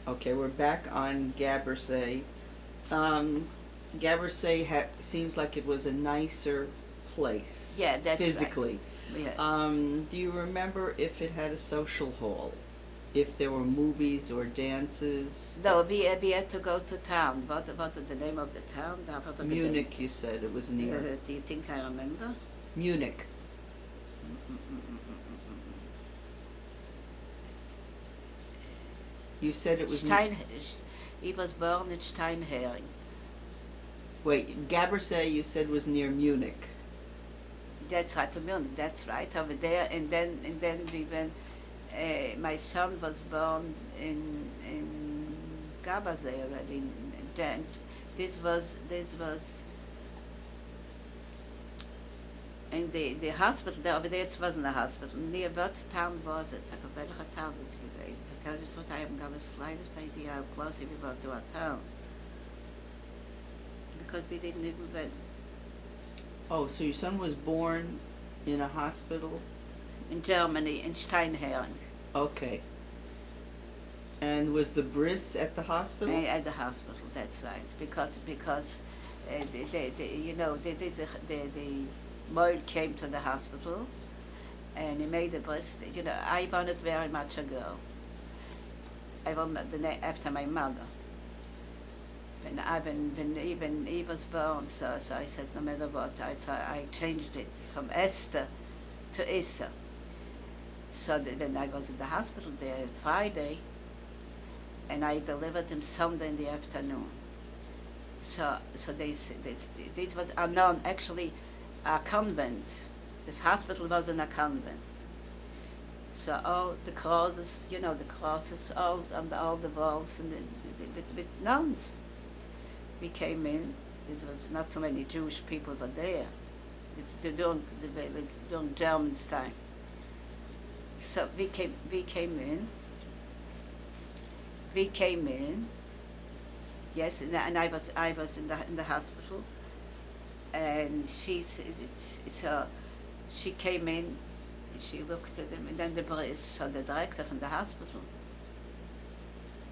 Okay, we're back on Gabersay. Gabersay seems like it was a nicer place. Yeah, that's physically. right. Yeah. Do you remember if it had a social hall? If there were movies or dances? No, we had to go to town. What is the name of the town? Munich, you said it was near. Do you think I remember? Munich. You said it was. He was born in Steinhering. Wait, Gabersay you said was near Munich. That's right, to Munich. That's right, over there. And then we went. My son was born in Gabazay already. Then this was in the hospital there. Over there it wasn't a hospital. Near what town was it? Welcher town is it gewesen? To tell you the truth, I haven't got the slightest idea how close we were to our town. Because we didn't even went Oh, so your son was born in a hospital? in Germany, in Steinhering. Okay. And was the bris at the hospital? At the hospital, that's right. Because the Moil came to the hospital, and he made the breast. I wanted very much a girl. I wanted after my mother. When even he was born, so I said no matter what, I changed it from Esther to Issa. So that when I was in the hospital there Friday, and I delivered him Sunday in the afternoon. So this was unknown, actually a convent. This hospital was in a convent. So all the crosses, all on all the walls and with nuns. We came in. There was not too many Jewish people were there. During Germans' time. So we came in. We came in. Yes, and I was in the hospital, and she came in. She looked at him, and then the bris, so the director from the hospital.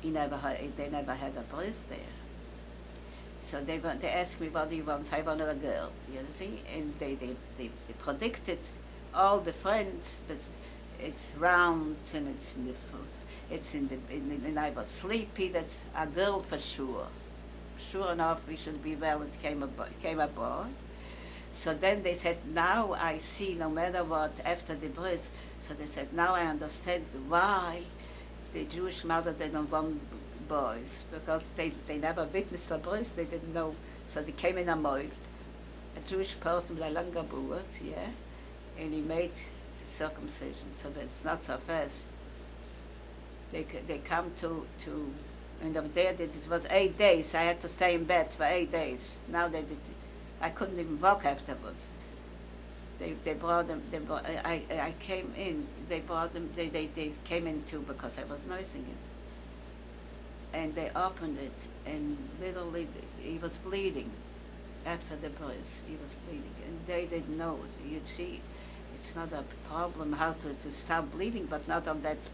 They never had a bris there. So they asked me, what do you want? I wanted a girl, you see, and they predicted all the friends, but it's round and and I was sleepy. That's a girl for sure. Sure enough, we should be well. It came a boy. So then they said, now I see, no matter what, after the bris. So they said, now I understand why the Jewish mother didn't want boys, because they never witnessed a bris. They didn't know. So they came in a moil, a Jewish person with a longer beard, yeah, and he made the circumcision. So it's not so fast. They come to and over there it was 8 days. I had to stay in bed for 8 days. Now I couldn't even walk afterwards. They brought them. I came in. They brought them. They came in too because I was nursing him. And they opened it, and literally he was bleeding. After the bris, he was bleeding, and they didn't know. You'd see, it's not a problem how to stop bleeding, but not on that.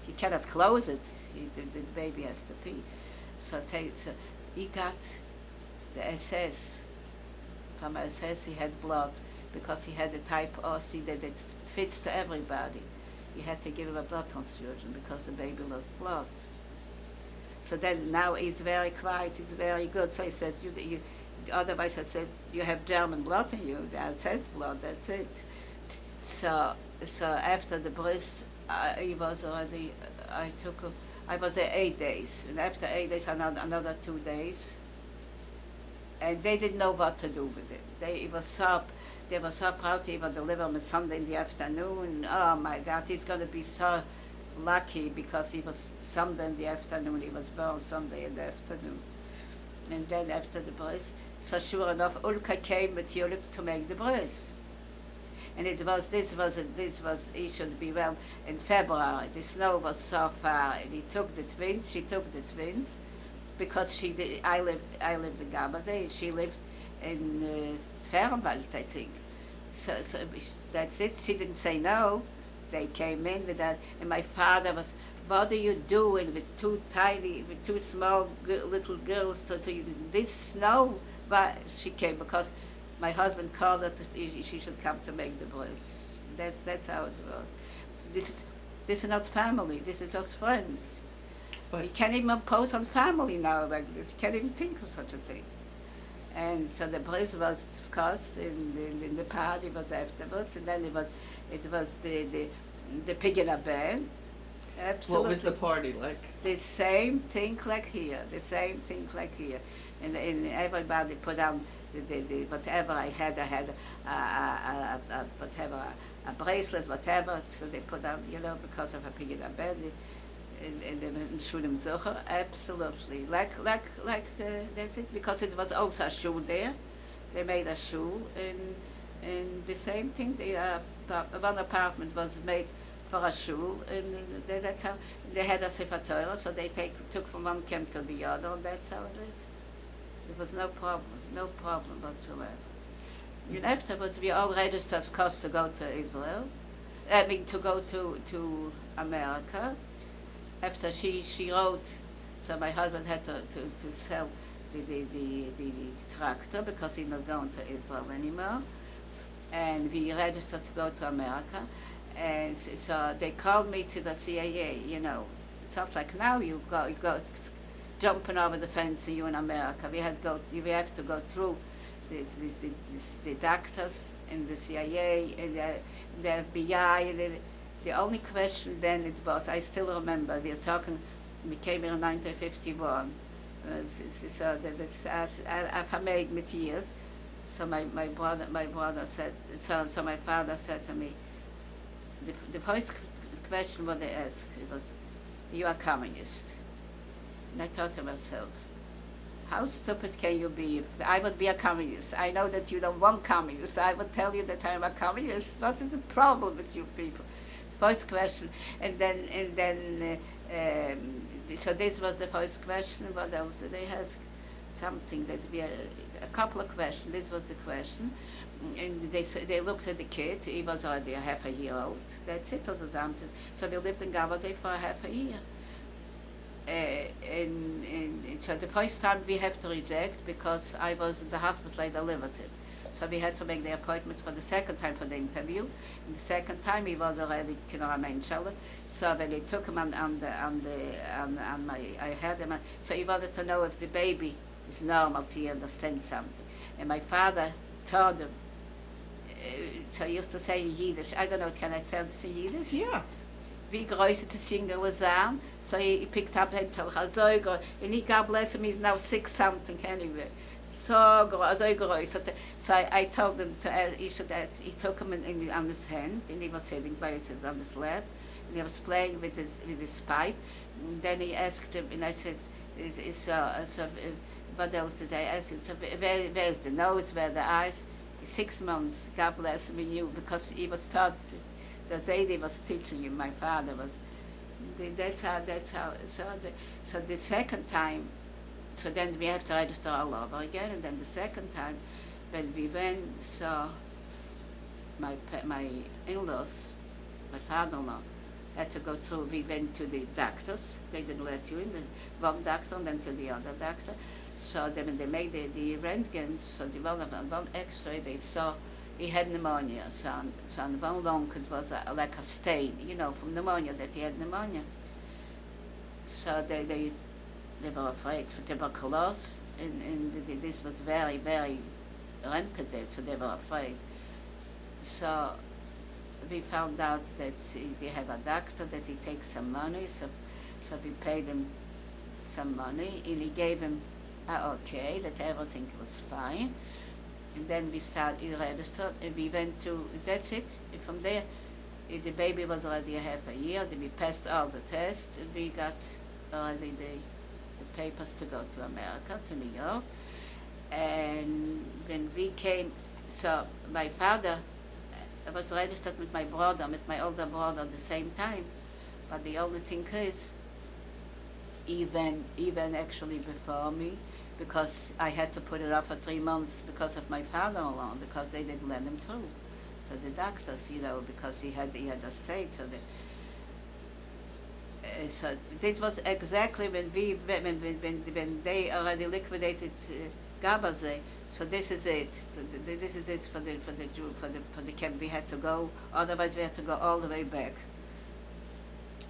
He cannot close it. The baby has to pee. So he got the SS. From SS he had blood because he had a type OC that it fits to everybody. He had to give him a blood transfusion because the baby lost blood. So then now he's very quiet, he's very good. So he says, otherwise I said, you have German blood in you, the SS blood, that's it. So after the bris, he was already, I was there 8 days. And after 8 days, another 2 days. And they didn't know what to do with it. They were so proud to even deliver him Sunday in the afternoon. Oh my God, he's going to be so lucky because he was Sunday in the afternoon. He was born Sunday in the afternoon. And then after the bris, so sure enough, Ulka came with Yulik to make the bris. And this was, he should be well in February. The snow was so far, and she took the twins, because I lived in Gabazay, and she lived in Fernwald, I think. So that's it. She didn't say no. They came in with that, and my father was what are you doing with two small little girls? So this snow, but she came because my husband called her she should come to make the bris. That's how it was. This is this is not family. This is just friends. But You can't even impose on family now like this. You can't even think of such a thing. And so the bris was, of course, in the party was afterwards, and then it was the pig in a band. Absolutely. what was the party like? The same thing like here, the same thing like here. And everybody put on the whatever I had whatever, a bracelet, whatever, so they put on, because of a pig in a bed, in the Shulim Zocher, absolutely. That's it, because it was also a shoe there. They made a shoe, and the same thing, one apartment was made for a shoe, and that's how they had a Sefer Torah, so they took from one camp to the other, and that's how it is. There was no problem whatsoever. And afterwards, we all registered, of course, to go to Israel. I mean, to go to America. After she wrote, so my husband had to sell the tractor because he's not going to Israel anymore. And we registered to go to America. And so they called me to the CIA, It's not like now you go jumping over the fence and you're in America. We have to go through the doctors and the CIA and the FBI. And the only question then it was, I still remember, we came here in 1951. So that's I've made with years. So my brother said, so my father said to me, the first question what they asked, it was, you are communist. And I thought to myself, how stupid can you be if I would be a communist? I know that you don't want communists. I would tell you that I'm a communist. What is the problem with you people? The first question. And then so this was the first question. What else did they ask? Something that a couple of questions. This was the question. And they looked at the kid. He was already a half a year old. That's it. So we lived in Gabazay for a half a year. And so the first time we have to reject because I was in the hospital I delivered it. So we had to make the appointment for the second time for the interview. And the second time he was already a menschel. So when they took him I had him. So he wanted to know if the baby is normal, so he understands something. And my father told him. So he used to say in Yiddish. I don't know. Can I tell this in Yiddish? Yeah. Wie groß the singer was on, so he picked up and told her, so groß, and God bless him, he's now 6 something anyway. So groß. So I told him he should ask. He took him on his hand, and he was sitting by on his lap, and he was playing with his pipe. And then he asked him, and I said, what else did I ask him? So where's the nose, where the eyes? 6 months, God bless him, he knew, because he was taught. The lady was teaching him. My father was. That's how. So the second time, so then we have to register all over again. And then the second time, when we went, so my in-laws, my father-in-law, had to go through. We went to the doctors. They didn't let you in. One doctor and then to the other doctor. So then when they made the röntgens, so the one X-ray, they saw. He had pneumonia, so on one lung it was like a stain, from pneumonia, that he had pneumonia. So they were afraid for tuberculosis, and this was very, very rampant there, so they were afraid. So we found out that they have a doctor, that he takes some money, so we paid him some money, and he gave him okay, that everything was fine. And then we registered, and we went to, that's it. And from there, the baby was already a half a year. Then we passed all the tests, and we got already the papers to go to America, to New York. And when we came, so my father was registered with my older brother at the same time. But the only thing is, even actually before me, because I had to put it off for 3 months because of my father-in-law, because they didn't let him through to the doctors, because he had a state. So So this was exactly when they already liquidated Gabazé. So this is it. This is it for the Jew for the camp. We had to go. Otherwise, we had to go all the way back.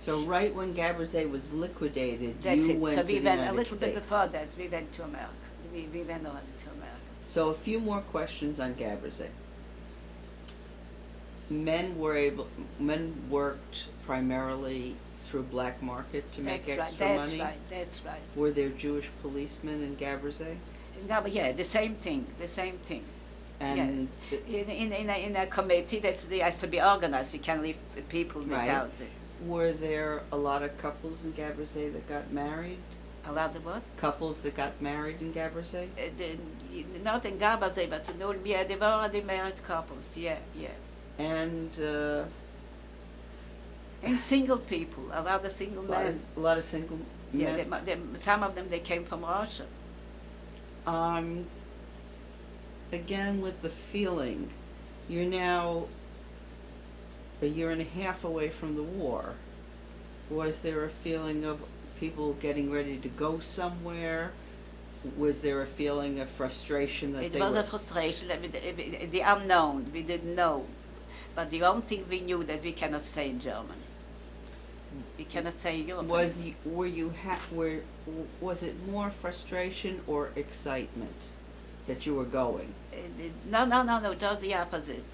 So right when Gaberzé was liquidated, That's you it. went So to we the went United a little States. bit before that. We went to America. We went already to America. So a few more questions on Gaberzé. Men worked primarily through black market to make That's right. extra That's money. right. That's right. Were there Jewish policemen in Gaberzé? Yeah, the same thing. The same thing. And In a committee that's has to be organized. You can't leave people Right. without it. were there a lot of couples in Gaberzé that got married? Allowed the what? Couples that got married in Gaberzé? Not in Gabazé, but in Ulm. Yeah, they were already married couples. Yeah, yeah. And And single people, allowed the single men. a lot of single Yeah, men. some of them they came from Russia. Again, with the feeling, you're now a year and a half away from the war. Was there a feeling of people getting ready to go somewhere? Was there a feeling of frustration that It they was were... a frustration, the unknown. We didn't know, but the only thing we knew that we cannot stay in Germany. We cannot stay in Europe. Was it more frustration or excitement that you were going? No, just the opposite.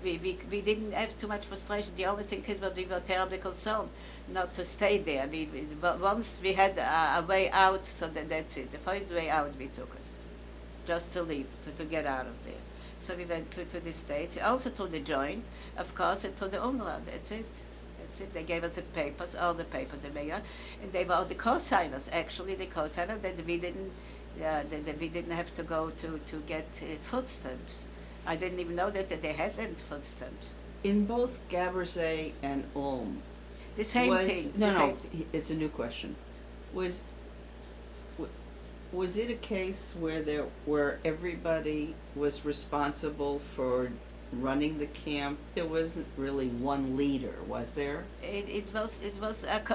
We didn't have too much frustration. The only thing is that we were terribly concerned not to stay there. Once we had a way out, so that's it. The first way out we took it, just to leave, to get out of there. So we went to the States, also to the Joint, of course, and to the UNRWA. That's it. That's it. They gave us the papers, all the papers they got, and they were the co-signers. Actually, the co-signers that we didn't have to go to get food stamps. I didn't even know that they had them food stamps. In both Gaberzé and Ulm, The same thing. No, the no, same thing. it's a new question. Was it a case where everybody was responsible for running the camp? There wasn't really one leader, was there? It was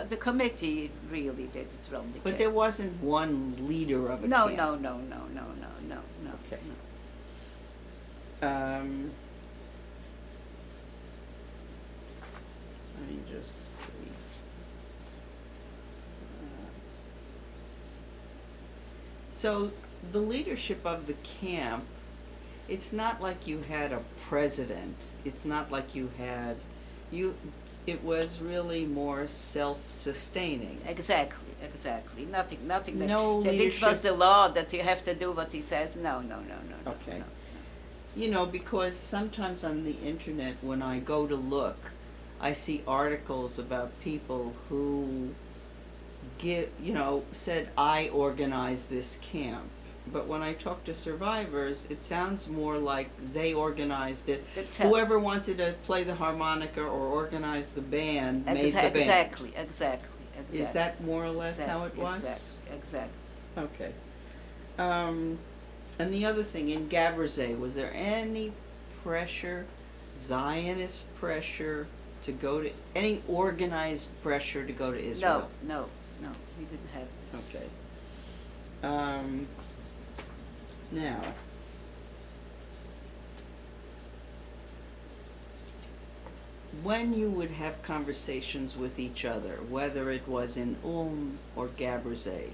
the committee really that run the But camp. there wasn't one leader of a No. camp. No. Okay. No. Let me just see. So the leadership of the camp, it's not like you had a president. It's not like it was really more self-sustaining. Exactly. Nothing. No That this leadership. was the law that you have to do what he says. No. Okay. No. You know, because sometimes on the internet, when I go to look, I see articles about people who said, I organized this camp. But when I talk to survivors, it sounds more like they organized it. Whoever wanted to play the harmonica or organize the band made the band. Exactly. Is that more or less how it was? Exactly. Okay. And the other thing, in Gaberzé, was there any pressure, Zionist pressure, any organized pressure to go to Israel? No, we didn't have this. Okay. Now, when you would have conversations with each other, whether it was in Ulm or Gaberzé,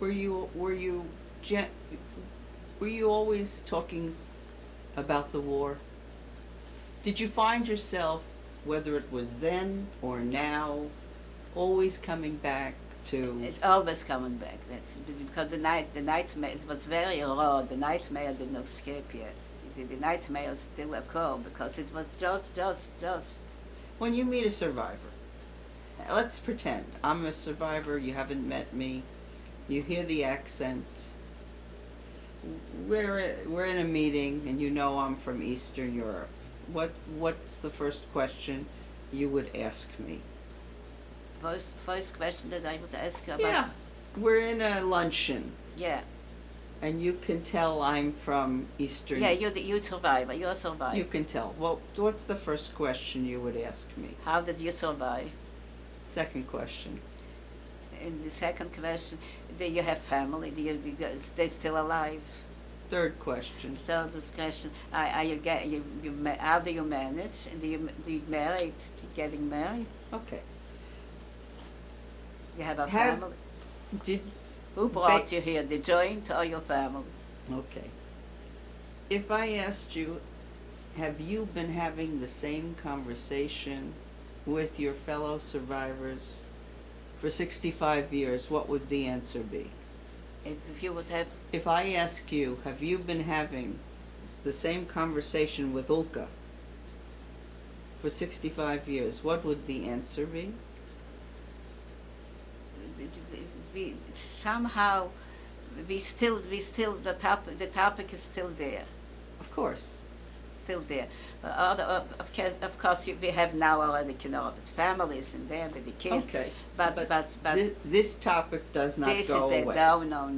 were you always talking about the war? Did you find yourself, whether it was then or now, always coming back to... It's always coming back. That's because the nightmare. It was very raw. The nightmare did not escape yet. The nightmare still occur because it was just. When you meet a survivor, let's pretend I'm a survivor. You haven't met me. You hear the accent. We're in a meeting, and you know I'm from Eastern Europe. What's the first question you would ask me? First question that I would ask you about. Yeah, we're in a luncheon. Yeah. And you can tell I'm from Eastern. Yeah, you survivor. You're a survivor. You can tell. Well, what's the first question you would ask me? How did you survive? Second question. And the second question, do you have family? Do you, because they're still alive? Third question. Third question, how do you manage? Do you married? Getting married? Okay. You have a Have- family? Did Who brought you here, the joint or your family? Okay. If I asked you, have you been having the same conversation with your fellow survivors for 65 years, what would the answer be? If you would have, If I ask you, have you been having the same conversation with Ulka for 65 years, what would the answer be? somehow, the topic is still there. Of course. Still there. Of course, we have now already, with families in there, with the kids. Okay. But This topic does not this go is it. away. No.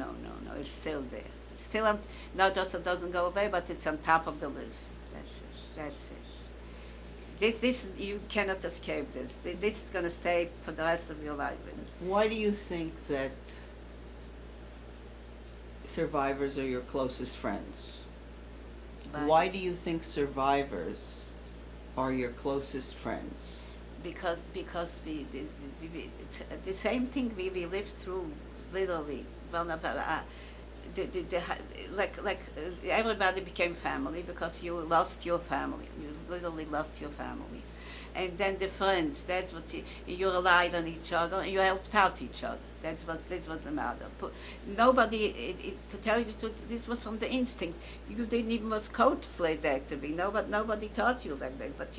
It's still there. It's still on, not just it doesn't go away, but it's on top of the list. That's it. This you cannot escape this. This is going to stay for the rest of your life. Why do you think that survivors are your closest friends? Why do you think survivors are your closest friends? Because it's the same thing we lived through, literally. Well, everybody became family because you lost your family. You literally lost your family, and then the friends. That's what you relied on each other and you helped out each other. This was the matter. Nobody, to tell you the truth, this was from the instinct. You didn't even was coached like that to be. Nobody taught you like that. But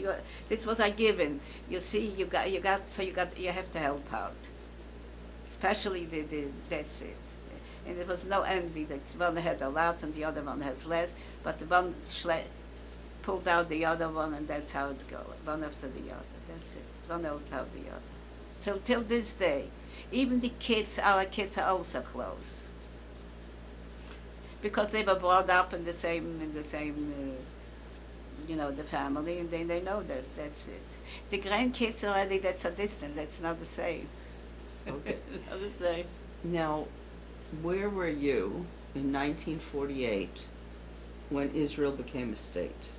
this was a given. You see, you have to help out. Especially that's it. And there was no envy that one had a lot and the other one has less. But the one pulled out the other one, and that's how it goes. One after the other. That's it. One helped out the other. Till this day. Even the kids, our kids are also close. Because they were brought up in the same, the family, and they know that's it. The grandkids already, that's a distant, that's not the same. Okay. Not the same. Now, where were you in 1948 when Israel became a state?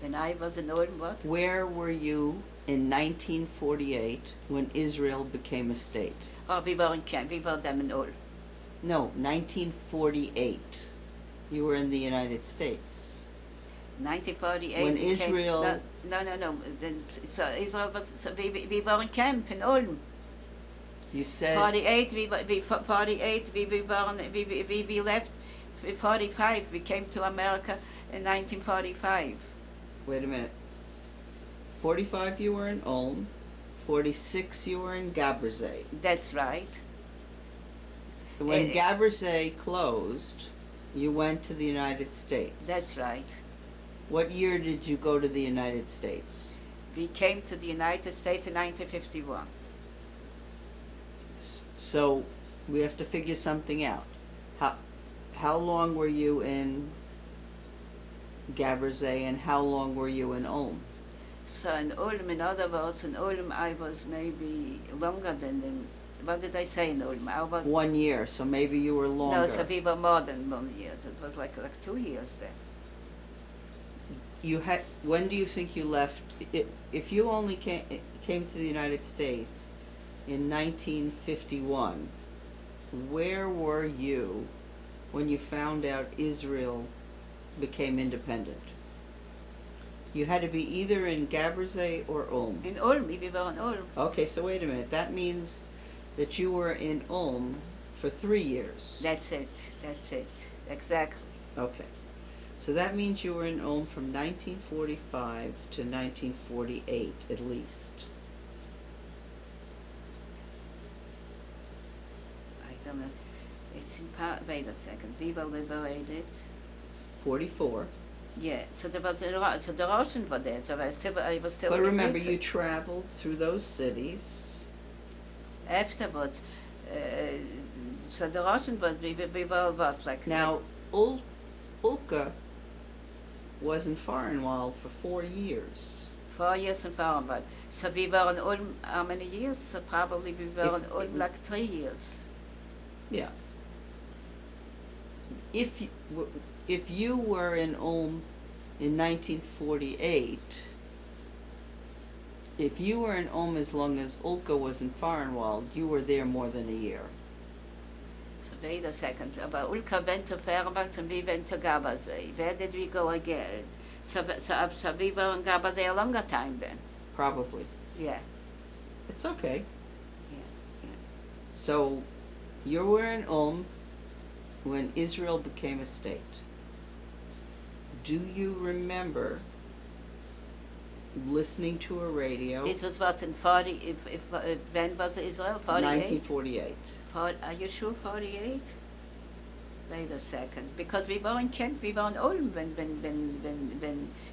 When I was in Ulm, what? Where were you in 1948 when Israel became a state? Oh, we were in camp, we were them in Ulm. No, 1948. You were in the United States. 1948. When Israel... No. So Israel was, we were in camp in Ulm. You said... 48, we left, 45, we came to America in 1945. Wait a minute. 45 you were in Ulm, 46 you were in Gabrerzay. That's right. When Gabrerzay closed, you went to the United States. That's right. What year did you go to the United States? We came to the United States in 1951. So we have to figure something out. How long were you in Gabrerzay and how long were you in Ulm? So in Ulm, in other words, in Ulm I was maybe longer than what did I say in Ulm? 1 year, so maybe you were longer. No, so we were more than 1 year. It was like 2 years then. When do you think you left? If you only came to the United States in 1951, where were you when you found out Israel became independent? You had to be either in Gabrerzay or Ulm. In Ulm, we were in Ulm. Okay, so wait a minute. That means that you were in Ulm for 3 years. That's it, exactly. Okay. So that means you were in Ulm from 1945 to 1948, at least. I don't know. It's in part, wait a second. We were liberated. 44. Yeah, so there was so the Russians were there, so I was still. But remember, with it. you traveled through those cities. Afterwards, So the Russian, but we were what, like... Now, Ulka was in Farnwall for 4 years. 4 years in Farnbad. So we were in Ulm how many years? So probably we were in Ulm like 3 years. Yeah. If you were in Ulm in 1948, if you were in Ulm as long as Ulka was in Farnwald, you were there more than a year. So wait a second. But Ulka went to Farnbad and we went to Gabazay. Where did we go again? So we were in Gabazay a longer time then. Probably. Yeah. It's okay. Yeah. So you were in Ulm when Israel became a state. Do you remember listening to a radio? This was what in 40, when was Israel? 48? 1948. Are you sure 48? Wait a second, because we were in Kent, we were in Ulm when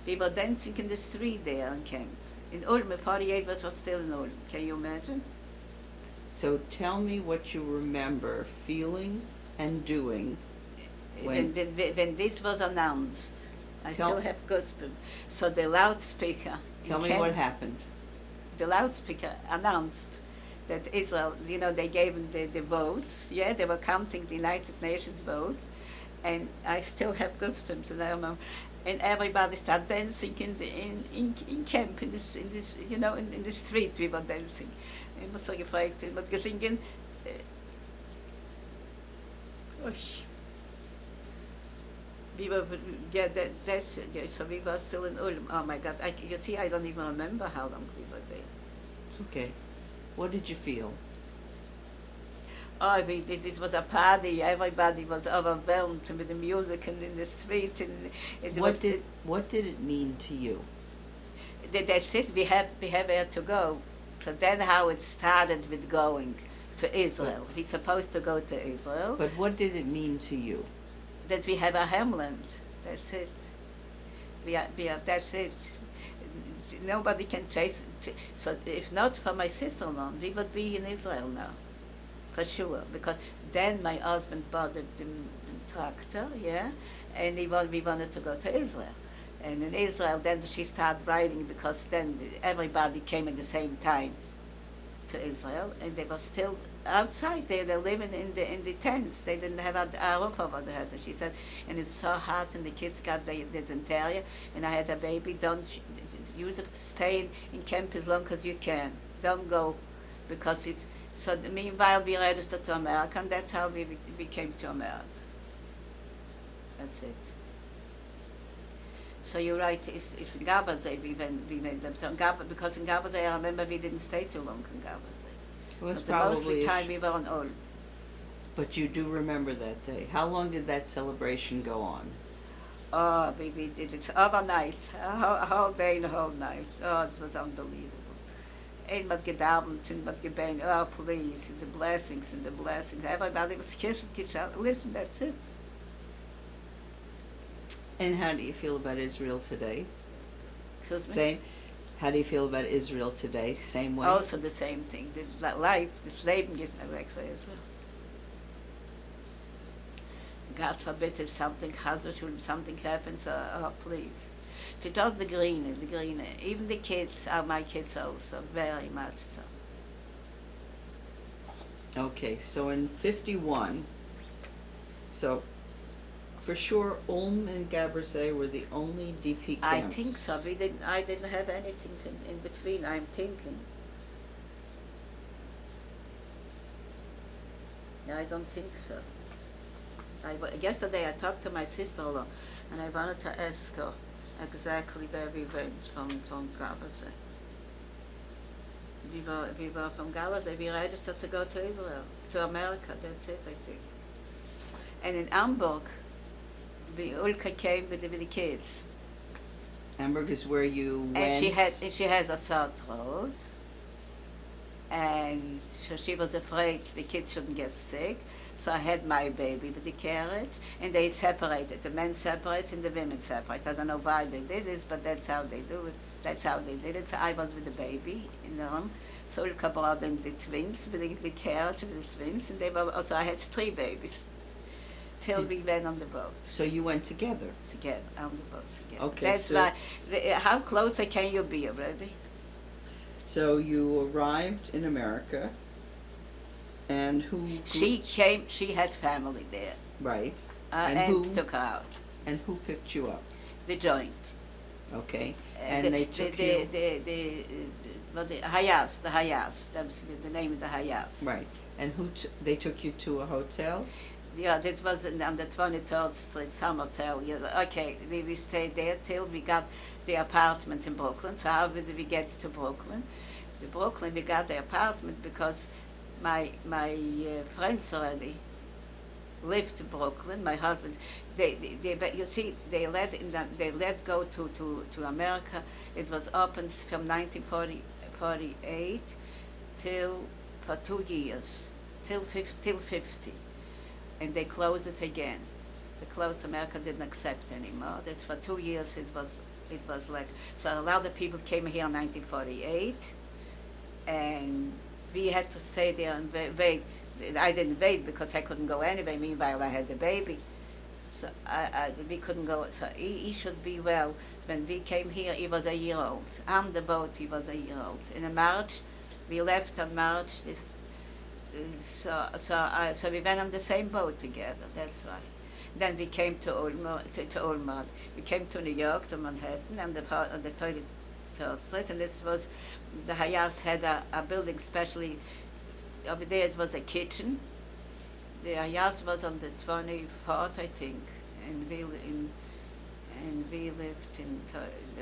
we were dancing in the street there in Kent. In Ulm, 48 was still in Ulm. Can you imagine? So tell me what you remember feeling and doing When this was announced. I Tell- still have goosebumps. So the loudspeaker. in Tell me Kent- what happened. The loudspeaker announced that Israel, they gave them the votes. Yeah, they were counting the United Nations votes, and I still have goosebumps. And I remember, and everybody started dancing in camp in the street. We were dancing. Ich muss so gefragt, ich muss gesingen. We were, yeah, so we were still in Ulm. Oh my God! You see, I don't even remember how long we were there. It's okay. What did you feel? Oh, it was a party. Everybody was overwhelmed with the music and in the street. And What did it mean to you? That's it. We have where to go. So then, how it started with going to Israel. We're supposed to go to Israel. But what did it mean to you? That we have a homeland. That's it. We are. That's it. Nobody can chase. So if not for my sister-in-law, we would be in Israel now, for sure. Because then my husband bought the tractor, yeah, and we wanted to go to Israel. And in Israel, then she started riding because then everybody came at the same time to Israel, and they were still outside. They were living in the tents. They didn't have a roof over their head. And she said, and it's so hot, and the kids got the dysentery, and I had a baby. Don't use it to stay in camp as long as you can. Don't go, because it's so. Meanwhile, we registered to America, and that's how we came to America. That's it. So you're right. It's in Gabazay we went them to Gabazay, because in Gabazay I remember we didn't stay too long in Gabazay. It was So the probably mostly time we were on Ulm. But you do remember that day. How long did that celebration go on? Oh, we did it overnight, a whole day and a whole night. Oh, it was unbelievable. And wat gedabend and wat gebeen. Oh, please, the blessings and the blessings. Everybody was kissing each other. Listen, that's it. And how do you feel about Israel today? Excuse me? Same. How do you feel about Israel today? Same way? Also the same thing. The life, das Leben geht nicht weg für Israel. God forbid if something happens, oh please. To just the green. Even the kids, my kids also, very much so. Okay, so in 51, so for sure Ulm and Gabersee were the only DP camps. I think so. I didn't have anything in between, I'm thinking. I don't think so. Yesterday I talked to my sister-in-law, and I wanted to ask her exactly where we went from Gabazay. We were from Gabazay. We registered to go to Israel, to America. That's it, I think. And in Hamburg, Ulka came with the kids. Hamburg is where you went. And she has a sore throat. And so she was afraid the kids shouldn't get sick. So I had my baby with the carriage, and they separated. The men separate and the women separate. I don't know why they did this, but that's how they do it. That's how they did it. So I was with the baby in the room. So Ulka brought in the twins, with the carriage with the twins, and they were also, I had 3 babies. Till we went on the boat So you went together. together, on the boat together. Okay, That's so- why, how closer can you be already? So you arrived in America, and who? She came, she had family there, Right. and who? took her out. And who picked you up? The joint. Okay. Uh, And the, they the, took the, you. the Hayas, that was the name of the Hayas. Right. And they took you to a hotel? Yeah, this was on the 23rd Street, some hotel. Yeah, okay, we stayed there till we got the apartment in Brooklyn. So how did we get to Brooklyn? To Brooklyn, we got the apartment because my friends already lived in Brooklyn. My husband, but you see, they let go to America. It was open from 1948 till for 2 years, till 50. And they closed it again. They closed. America didn't accept anymore. That's for 2 years. It was like, so a lot of people came here in 1948, and we had to stay there and wait. I didn't wait because I couldn't go anyway. Meanwhile, I had the baby, so we couldn't go. So he should be well. When we came here, he was a year old. On the boat, he was a year old. In March, we left on March. So we went on the same boat together. That's right. Then we came to Olmert. We came to New York, to Manhattan, on the 33rd Street, and this was the Hayas had a building specially. Over there it was a kitchen. The Hayas was on the 24th, I think, and we lived in,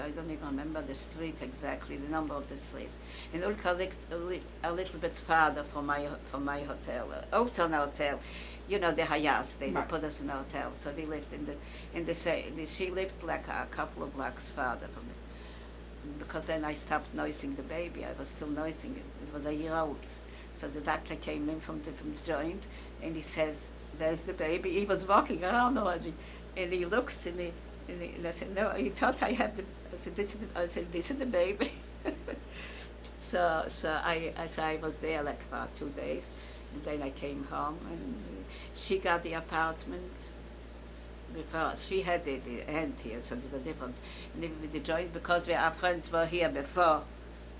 I don't even remember the street exactly, the number of the street. And Ulka lived a little bit farther from my hotel, also an hotel. You know, the Hayas, they Right. put us in a hotel. So we lived she lived like a couple of blocks farther from it. Because then I stopped nursing the baby. I was still nursing it. It was a year old. So the doctor came in from the joint, and he says, "There's the baby." He was walking around already, and he looks and I said, "No, he thought I have the." I said, "This is the baby." so I was there like about 2 days, and then I came home, and she got the apartment. Before she had the hand here, so there's a difference. And then with the joint, because our friends were here before,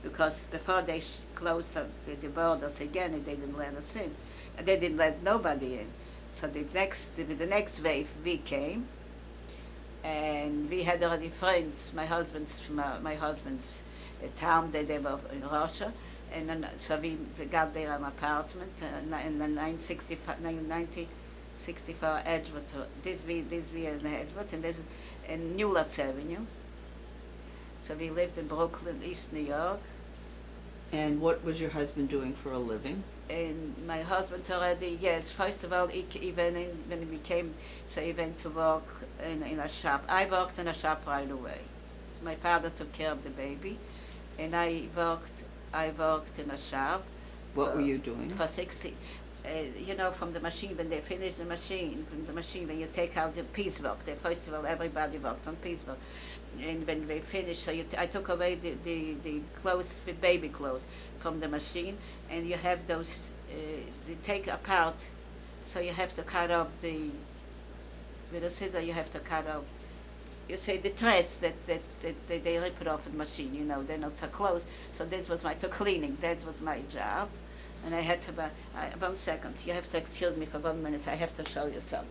because before they closed the borders again, and they didn't let us in, and they didn't let nobody in. So with the next wave we came, and we had already friends. My husband's town. They were in Russia, and then so we got there an apartment in the 1964 Edgewood. This we in Edgewood, and this in Newlands Avenue. So we lived in Brooklyn, East New York. And what was your husband doing for a living? And my husband already, yes, first of all, he went in, when we came, so he went to work in a shop. I worked in a shop right away. My father took care of the baby, and I worked in a shop. What were you doing? For 60, you know, from the machine, when they finish the machine, when you take out the piecework, first of all, everybody worked from piecework. And when they finished, so I took away the clothes, the baby clothes, from the machine, and you have those, they take apart, so you have to cut off with a scissor, you have to cut off, you say the threads that they rip it off in the machine, you know, they're not so close. So this was to cleaning, that was my job. And I had to, 1 second, you have to excuse me for 1 minute, I have to show you something.